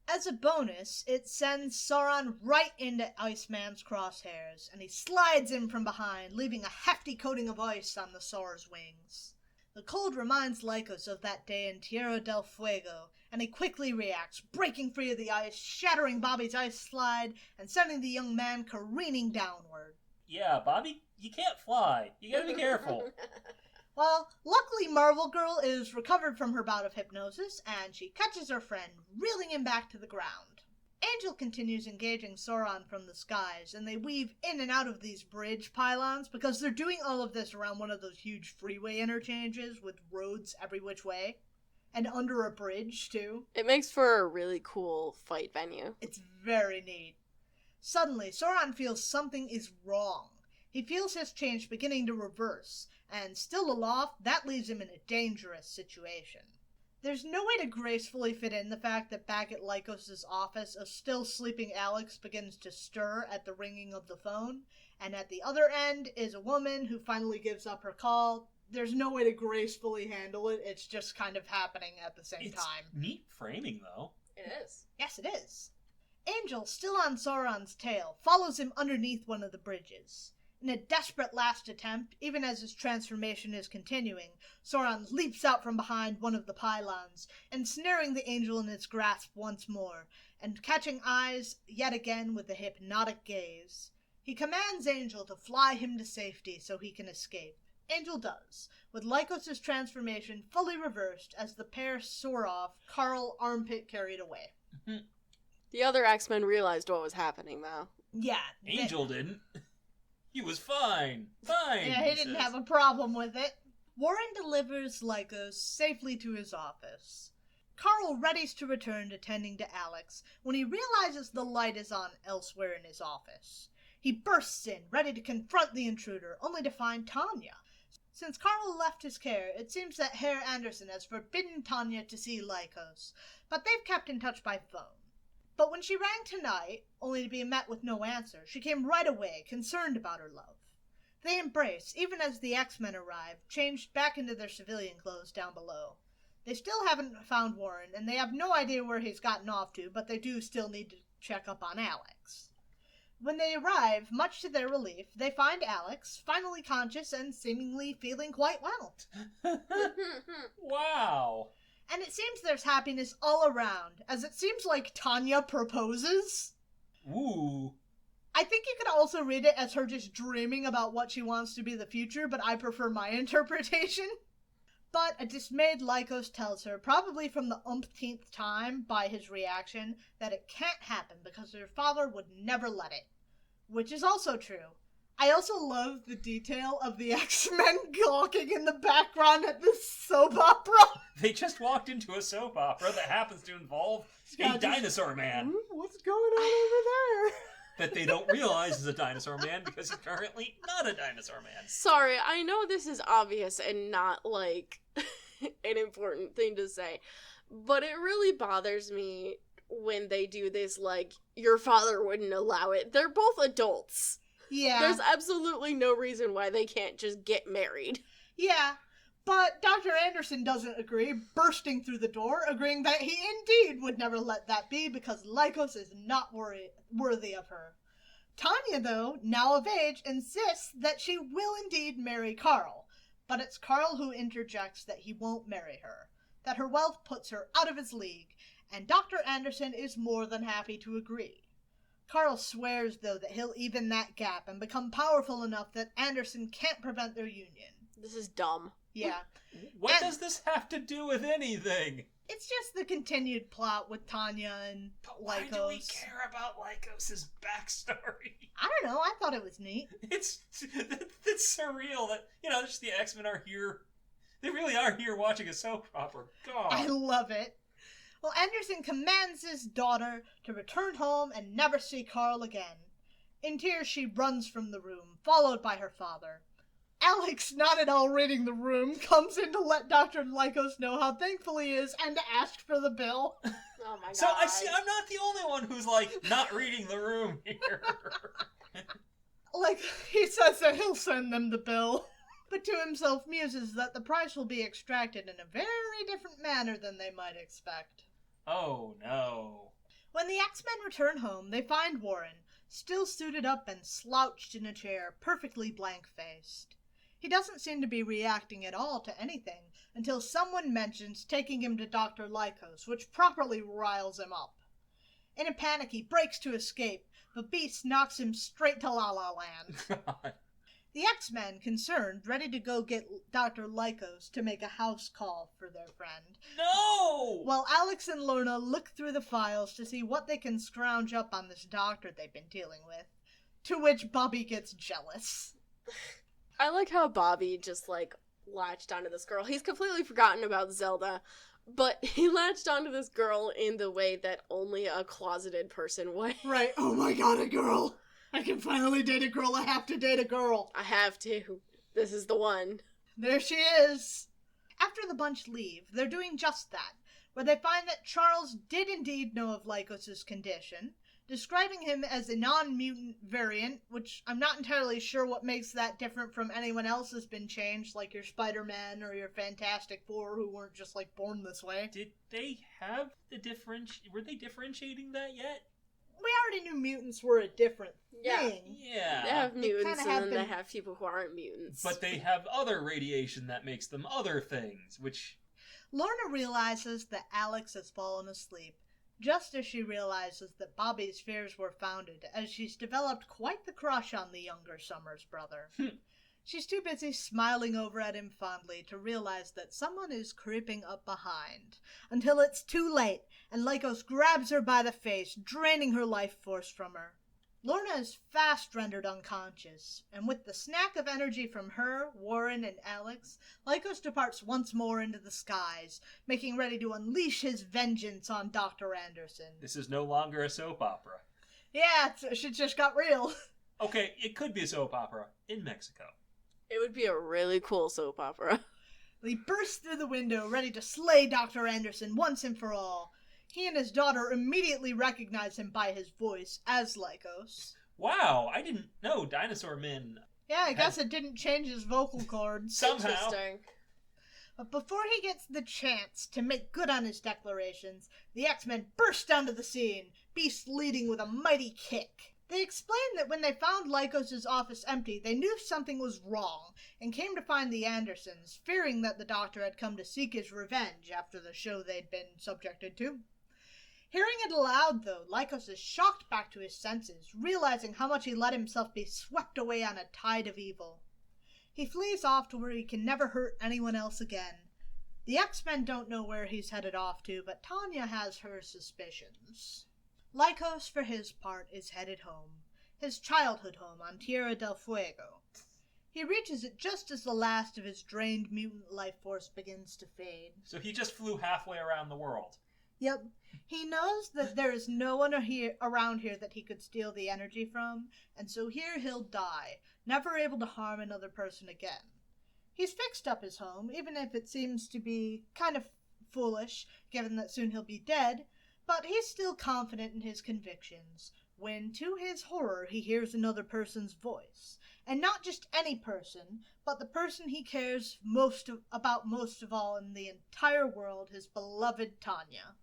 As a bonus, it sends Sauron right into Iceman's crosshairs, and he slides in from behind, leaving a hefty coating of ice on the Saur's wings. The cold reminds Lycos of that day in Tierra del Fuego, and he quickly reacts, breaking free of the ice, shattering Bobby's ice slide, and sending the young man careening downward. Yeah, Bobby, you can't fly. You gotta be careful. Well, luckily Marvel Girl is recovered from her bout of hypnosis, and she catches her friend, reeling him back to the ground. Angel continues engaging Sauron from the skies, and they weave in and out of these bridge pylons, because they're doing all of this around one of those huge freeway interchanges with roads every which way, and under a bridge, too. It makes for a really cool fight venue. It's very neat. Suddenly, Sauron feels something is wrong. He feels his change beginning to reverse, and still aloft, that leaves him in a dangerous situation. There's no way to gracefully fit in the fact that back at Lycos' office, a still sleeping Alex begins to stir at the ringing of the phone, and at the other end is a woman who finally gives up her call. There's no way to gracefully handle it, it's just kind of happening at the same time. Neat framing, though. It is. Yes, it is. Angel, still on Sauron's tail, follows him underneath one of the bridges. In a desperate last attempt, even as his transformation is continuing, Sauron leaps out from behind one of the pylons, ensnaring the Angel in its grasp once more, and catching eyes yet again with a hypnotic gaze. He commands Angel to fly him to safety so he can escape. Angel does, with Lycos' transformation fully reversed as the pair soar off, Carl armpit carried away. The other X-Men realized what was happening, though. Yeah. Angel didn't. He was fine. Fine. Yeah, he didn't have a problem with it. Warren delivers Lycos safely to his office. Carl readies to return to tending to Alex when he realizes the light is on elsewhere in his office. He bursts in, ready to confront the intruder, only to find Tanya. Since Carl left his care, it seems that Herr Anderson has forbidden Tanya to see Lycos, but they've kept in touch by phone. But when she rang tonight, only to be met with no answer, she came right away, concerned about her love. They embrace, even as the X-Men arrive, changed back into their civilian clothes down below. They still haven't found Warren, and they have no idea where he's gotten off to, but they do still need to check up on Alex. When they arrive, much to their relief, they find Alex, finally conscious and seemingly feeling quite well. Wow. And it seems there's happiness all around, as it seems like Tanya proposes. Ooh. I think you could also read it as her just dreaming about what she wants to be the future, but I prefer my interpretation. But a dismayed Lycos tells her, probably from the umpteenth time by his reaction, that it can't happen because her father would never let it. Which is also true. I also love the detail of the X-Men gawking in the background at this soap opera. They just walked into a soap opera that happens to involve a dinosaur man. What's going on over there? That they don't realize is a dinosaur man because he's currently not a dinosaur man. Sorry, I know this is obvious and not, an important thing to say, but it really bothers me when they do this, your father wouldn't allow it. They're both adults. Yeah. There's absolutely no reason why they can't just get married. Yeah, but Dr. Anderson doesn't agree, bursting through the door, agreeing that he indeed would never let that be because Lycos is not worthy of her. Tanya, though, now of age, insists that she will indeed marry Carl, but it's Carl who interjects that he won't marry her, that her wealth puts her out of his league, and Dr. Anderson is more than happy to agree. Carl swears, though, that he'll even that gap and become powerful enough that Anderson can't prevent their union. This is dumb. Yeah. What does this have to do with anything? It's just the continued plot with Tanya and But Lycos. why do we care about Lycos' backstory? I don't know, I thought it was neat. It's surreal that, just the X-Men are here. They really are here watching a soap opera. God. I love it. Well, Anderson commands his daughter to return home and never see Carl again. In tears, she runs from the room, followed by her father. Alex, not at all reading the room, comes in to let Dr. Lycos know how thankful he is and to ask for the bill. Oh my god. So I see, I'm not the only one who's, not reading the room here. He says that he'll send them the bill, but to himself muses that the price will be extracted in a very different manner than they might expect. Oh, no. When the X-Men return home, they find Warren, still suited up and slouched in a chair, perfectly blank-faced. He doesn't seem to be reacting at all to anything until someone mentions taking him to Dr. Lycos, which properly riles him up. In a panic, he breaks to escape, but Beast knocks him straight to La La Land. God. The X-Men, concerned, ready to go get Dr. Lycos to make a house call for their friend. No! While Alex and Lorna look through the files to see what they can scrounge up on this doctor they've been dealing with, to which Bobby gets jealous. I like how Bobby just, latched onto this girl. He's completely forgotten about Zelda, but he latched onto this girl in the way that only a closeted person would. Right. Oh my god, a girl! I can finally date a girl. I have to date a girl. I have to. This is the one. There she is. After the bunch leave, they're doing just that, where they find that Charles did indeed know of Lycos' condition, describing him as a non-mutant variant, which I'm not entirely sure what makes that different from anyone else that's been changed, like your Spider-Man or your Fantastic Four, who weren't just, born this way. Did they have were they differentiating that yet? We already knew mutants were a different thing. Yeah. They have mutants and then been... they have people who aren't mutants. But they have other radiation that makes them other things, which... Lorna realizes that Alex has fallen asleep, just as she realizes that Bobby's fears were founded, as she's developed quite the crush on the younger Summers brother. She's too busy smiling over at him fondly to realize that someone is creeping up behind, until it's too late, and Lycos grabs her by the face, draining her life force from her. Lorna is fast rendered unconscious, and with the snack of energy from her, Warren, and Alex, Lycos departs once more into the skies, making ready to unleash his vengeance on Dr. Anderson. This is no longer a soap opera. Yeah, shit just got real. Okay, it could be a soap opera in Mexico. It would be a really cool soap opera. He bursts through the window, ready to slay Dr. Anderson once and for all. He and his daughter immediately recognize him by his voice as Lycos. Wow, I didn't know Dinosaur Men. Yeah, I guess it didn't change his vocal cords. Somehow. Interesting. But before he gets the chance to make good on his declarations, the X-Men burst onto the scene, Beast leading with a mighty kick. They explain that when they found Lycos' office empty, they knew something was wrong, and came to find the Andersons, fearing that the Doctor had come to seek his revenge after the show they'd been subjected to. Hearing it aloud, though, Lycos is shocked back to his senses, realizing how much he let himself be swept away on a tide of evil. He flees off to where he can never hurt anyone else again. The X-Men don't know where he's headed off to, but Tanya has her suspicions. Lycos, for his part, is headed home, his childhood home on Tierra del Fuego. He reaches it just as the last of his drained mutant life force begins to fade. So he just flew halfway around the world. Yep. He knows that there is no one around here that he could steal the energy from, and so here he'll die, never able to harm another person again. He's fixed up his home, even if it seems to be kind of foolish, given that soon he'll be dead, but he's still confident in his convictions, when, to his horror, he hears another person's voice. And not just any person, but the person he cares about most of all in the entire world, his beloved Tanya.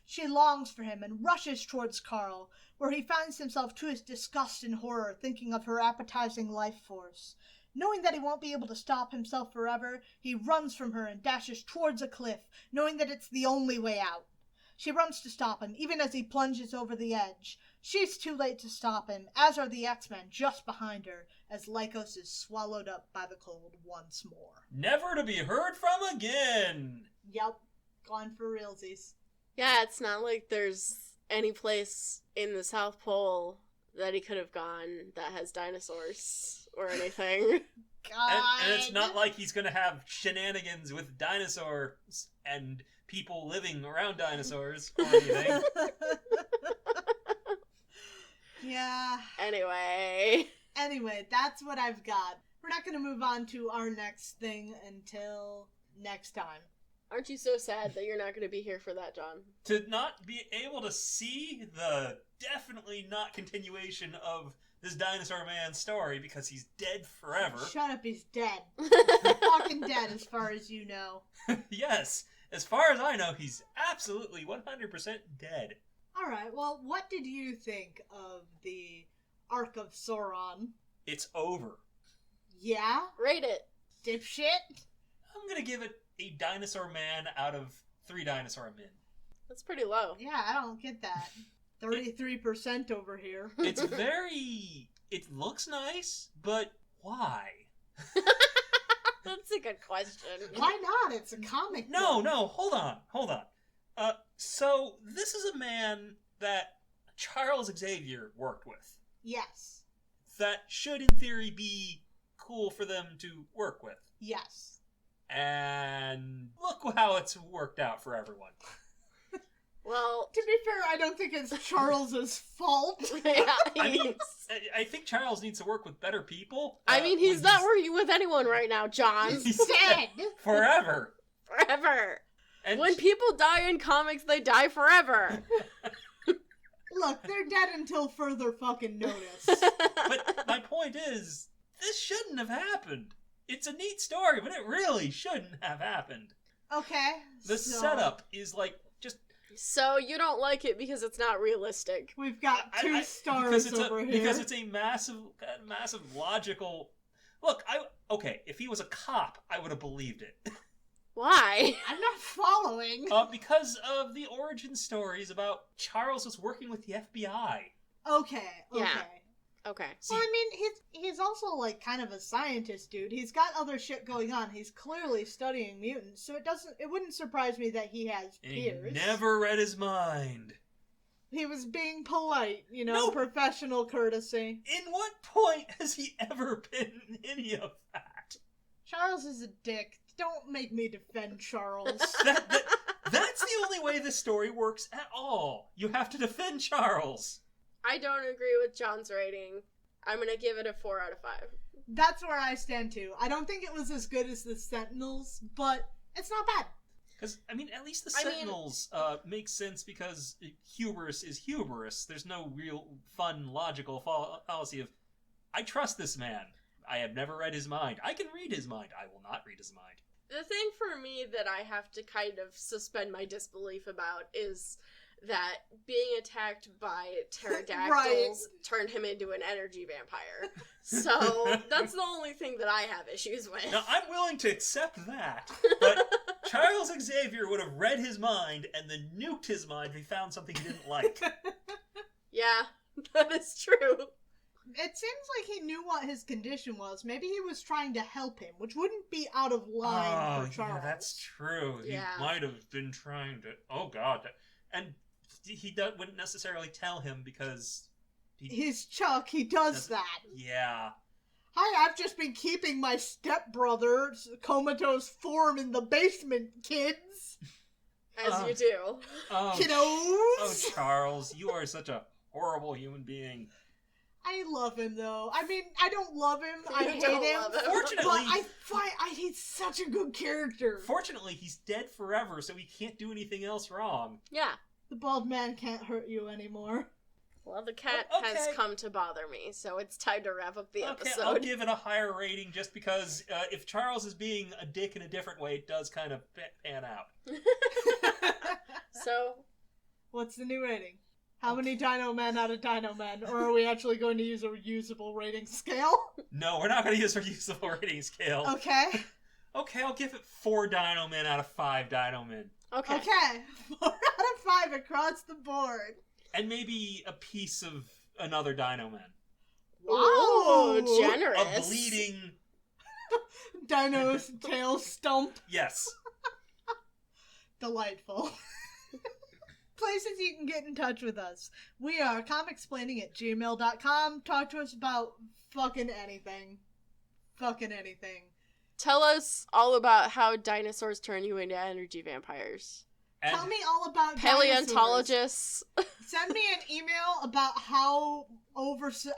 She longs for him and rushes towards Carl, where he finds himself to his disgust and horror thinking of her appetizing life force. Knowing that he won't be able to stop himself forever, he runs from her and dashes towards a cliff, knowing that it's the only way out. She runs to stop him, even as he plunges over the edge. She's too late to stop him, as are the X-Men just behind her, as Lycos is swallowed up by the cold once more. Never to be heard from again! Yep, gone for realsies. Yeah, it's not like there's any place in the South Pole that he could have gone that has dinosaurs or anything. God. And it's not like he's gonna have shenanigans with dinosaurs and people living around dinosaurs or anything. Yeah. Anyway, that's what I've got. We're not going to move on to our next thing until next time. aren't you so sad that you're not going to be here for that, John? To not be able to see the definitely not continuation of this Dinosaur Man story because he's dead forever. Shut up, he's dead. Fucking dead as far as you know. Yes, as far as I know, he's absolutely 100% dead. Alright, well, what did you think of the Arc of Sauron? It's over. Yeah? Rate it. Dipshit? I'm gonna give it a Dinosaur Man out of 3 Dinosaur Men. That's pretty low. Yeah, I don't get that. 33% over here. It's very... It looks nice, but why? That's a good question. Why not? It's a comic No, book. hold on. So this is a man that Charles Xavier worked with. Yes. That should, in theory, be cool for them to work with. Yes. And look how it's worked out for everyone. Well, To be fair, I don't think it's Charles's fault. yeah, I mean, I think Charles needs to work with better people. he's not working with anyone right now, John. He's dead. Forever. Forever. And When people die in comics, they die forever. Look, they're dead until further fucking notice. But my point is, this shouldn't have happened. It's a neat story, but it really shouldn't have happened. Okay. The setup is like just... So you don't like it because it's not realistic. We've got 2 stars over here. Because it's a massive logical... Look, okay, if he was a cop, I would have believed it. Why? I'm not following. Because of the origin stories about Charles was working with the FBI. Okay. Yeah. Okay. See, Well, I mean, he's also, like, kind of a scientist, dude. He's got other shit going on. He's clearly studying mutants, so it wouldn't surprise me that he has and peers. he never read his mind. He was being polite, No. professional courtesy. In what point has he ever been any of that? Charles is a dick. Don't make me defend Charles. That's the only way this story works at all. You have to defend Charles. I don't agree with John's rating. I'm gonna give it a 4 out of 5. That's where I stand, too. I don't think it was as good as the Sentinels, but it's not bad. Because, I mean, at least the Sentinels make sense because hubris is hubris. There's no real fun, logical fallacy of, I trust this man. I have never read his mind. I can read his mind. I will not read his mind. The thing for me that I have to kind of suspend my disbelief about is that being attacked by pterodactyls turned him into an energy vampire. So that's the only thing that I have issues with. Now, I'm willing to accept that, but Charles Xavier would have read his mind and then nuked his mind if he found something he didn't like. Yeah, that is true. It seems like he knew what his condition was. Maybe he was trying to help him, which wouldn't be out of line for Charles. Yeah, that's true. Yeah. He might have been trying to... Oh, God. And he wouldn't necessarily tell him because... He's Chuck. He does that. Yeah. Hi, I've just been keeping my stepbrother's comatose form in the basement, kids. As you do. Kiddos. Oh, Charles, you are such a horrible human being. I love him, though. I mean, I don't love him. I hate him. Fortunately... But he's such a good character. Fortunately, he's dead forever, so he can't do anything else wrong. Yeah. The bald man can't hurt you anymore. Well, the cat has come to bother me, so it's time to wrap up the episode. I'll give it a higher rating just because if Charles is being a dick in a different way, it does kind of pan out. So... What's the new rating? How many Dino Men out of Dino Men? Or are we actually going to use a reusable rating scale? No, we're not going to use a reusable rating scale. Okay. Okay, I'll give it 4 Dino Men out of 5 Dino Men. Okay. 4 out of 5 across the board. And maybe a piece of another Dino Man. Wow, generous. A bleeding... Dino's tail stump. Yes. Delightful. Places you can get in touch with us. We are comicsplaining@gmail.com. Talk to us about fucking anything. Fucking anything. Tell us all about how dinosaurs turn you into energy vampires. And Tell me all about Paleontologists. Send me an email about how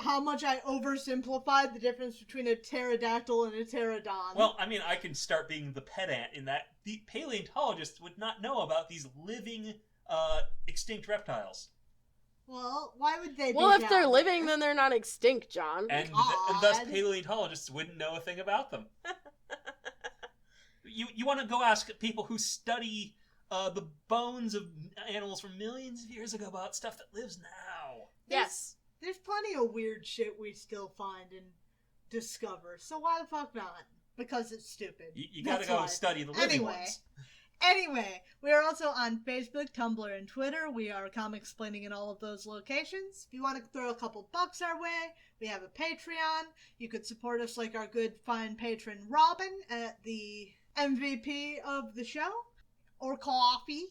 how much I oversimplified the difference between a pterodactyl and a pterodon. Well, I mean, I can start being the pedant in that the paleontologists would not know about these living, extinct reptiles. Well, why would they? Well, if they're living, then they're not extinct, John. And thus paleontologists wouldn't know a thing about them. You want to go ask people who study the bones of animals from millions of years ago about stuff that lives now. Yes. There's plenty of weird shit we still find and discover, so why the fuck not? Because it's stupid. You gotta go study the living ones. Anyway, we are also on Facebook, Tumblr, and Twitter. We are Comicsplaining in all of those locations. If you want to throw a couple bucks our way, we have a Patreon. You could support us like our good, fine patron Robin at the MVP of the show. Or coffee.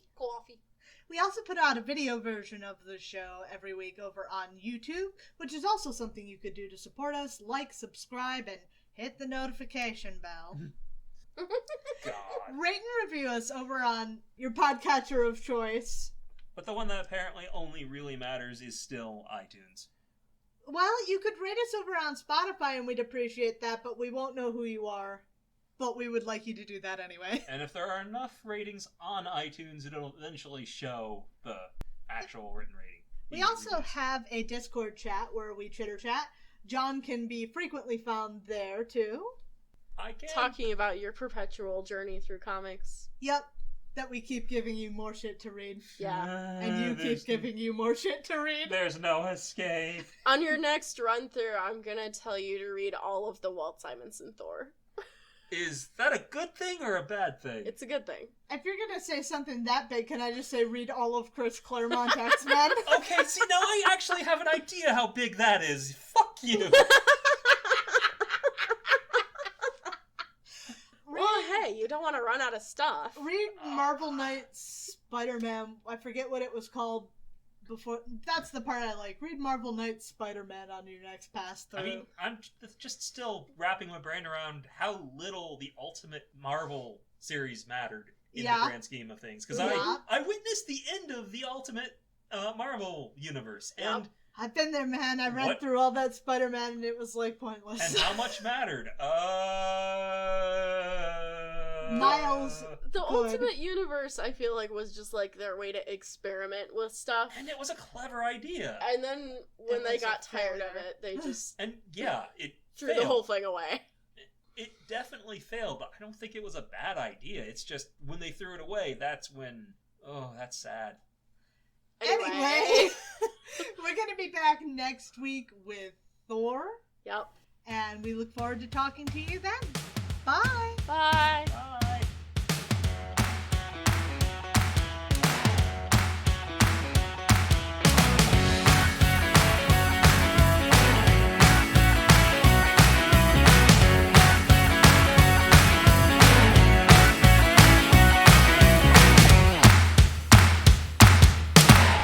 We also put out a video version of the show every week over on YouTube, which is also something you could do to support us. Like, subscribe, and hit the notification bell. God. Rate and review us over on your podcatcher of choice. But the one that apparently only really matters is still iTunes. Well, you could rate us over on Spotify and we'd appreciate that, but we won't know who you are. But we would like you to do that anyway. And if there are enough ratings on iTunes, it'll eventually show the actual written rating. We also have a Discord chat where we chitter-chat. John can be frequently found there, too. I can. Talking about your perpetual journey through comics. Yep. That we keep giving you more shit to read. Yeah. And you keep giving you more shit to read. There's no escape. On your next run-through, I'm gonna tell you to read all of the Walt Simonson Thor. Is that a good thing or a bad thing? It's a good thing. If you're gonna say something that big, can I just say read all of Chris Claremont X-Men? Okay, see, now I actually have an idea how big that is. Fuck you. Well, hey, you don't want to run out of stuff. Read Marvel Knights Spider-Man. I forget what it was called before. That's the part I like. Read Marvel Knights Spider-Man on your next pass through. I mean, I'm just still wrapping my brain around how little the Ultimate Marvel series mattered in the grand scheme of things. Because I witnessed the end of the Ultimate Marvel universe. And I've been there, man. I read through all that Spider-Man and it was like pointless. And how much mattered? Miles. The Ultimate Universe, I feel like, was just like their way to experiment with stuff. And it was a clever idea. And then when they got tired of it, they just and it threw the whole thing away. It definitely failed, but I don't think it was a bad idea. It's just when they threw it away, that's when that's sad. Anyway, we're going to be back next week with Thor. Yep. And we look forward to talking to you then. Bye. Bye. Bye.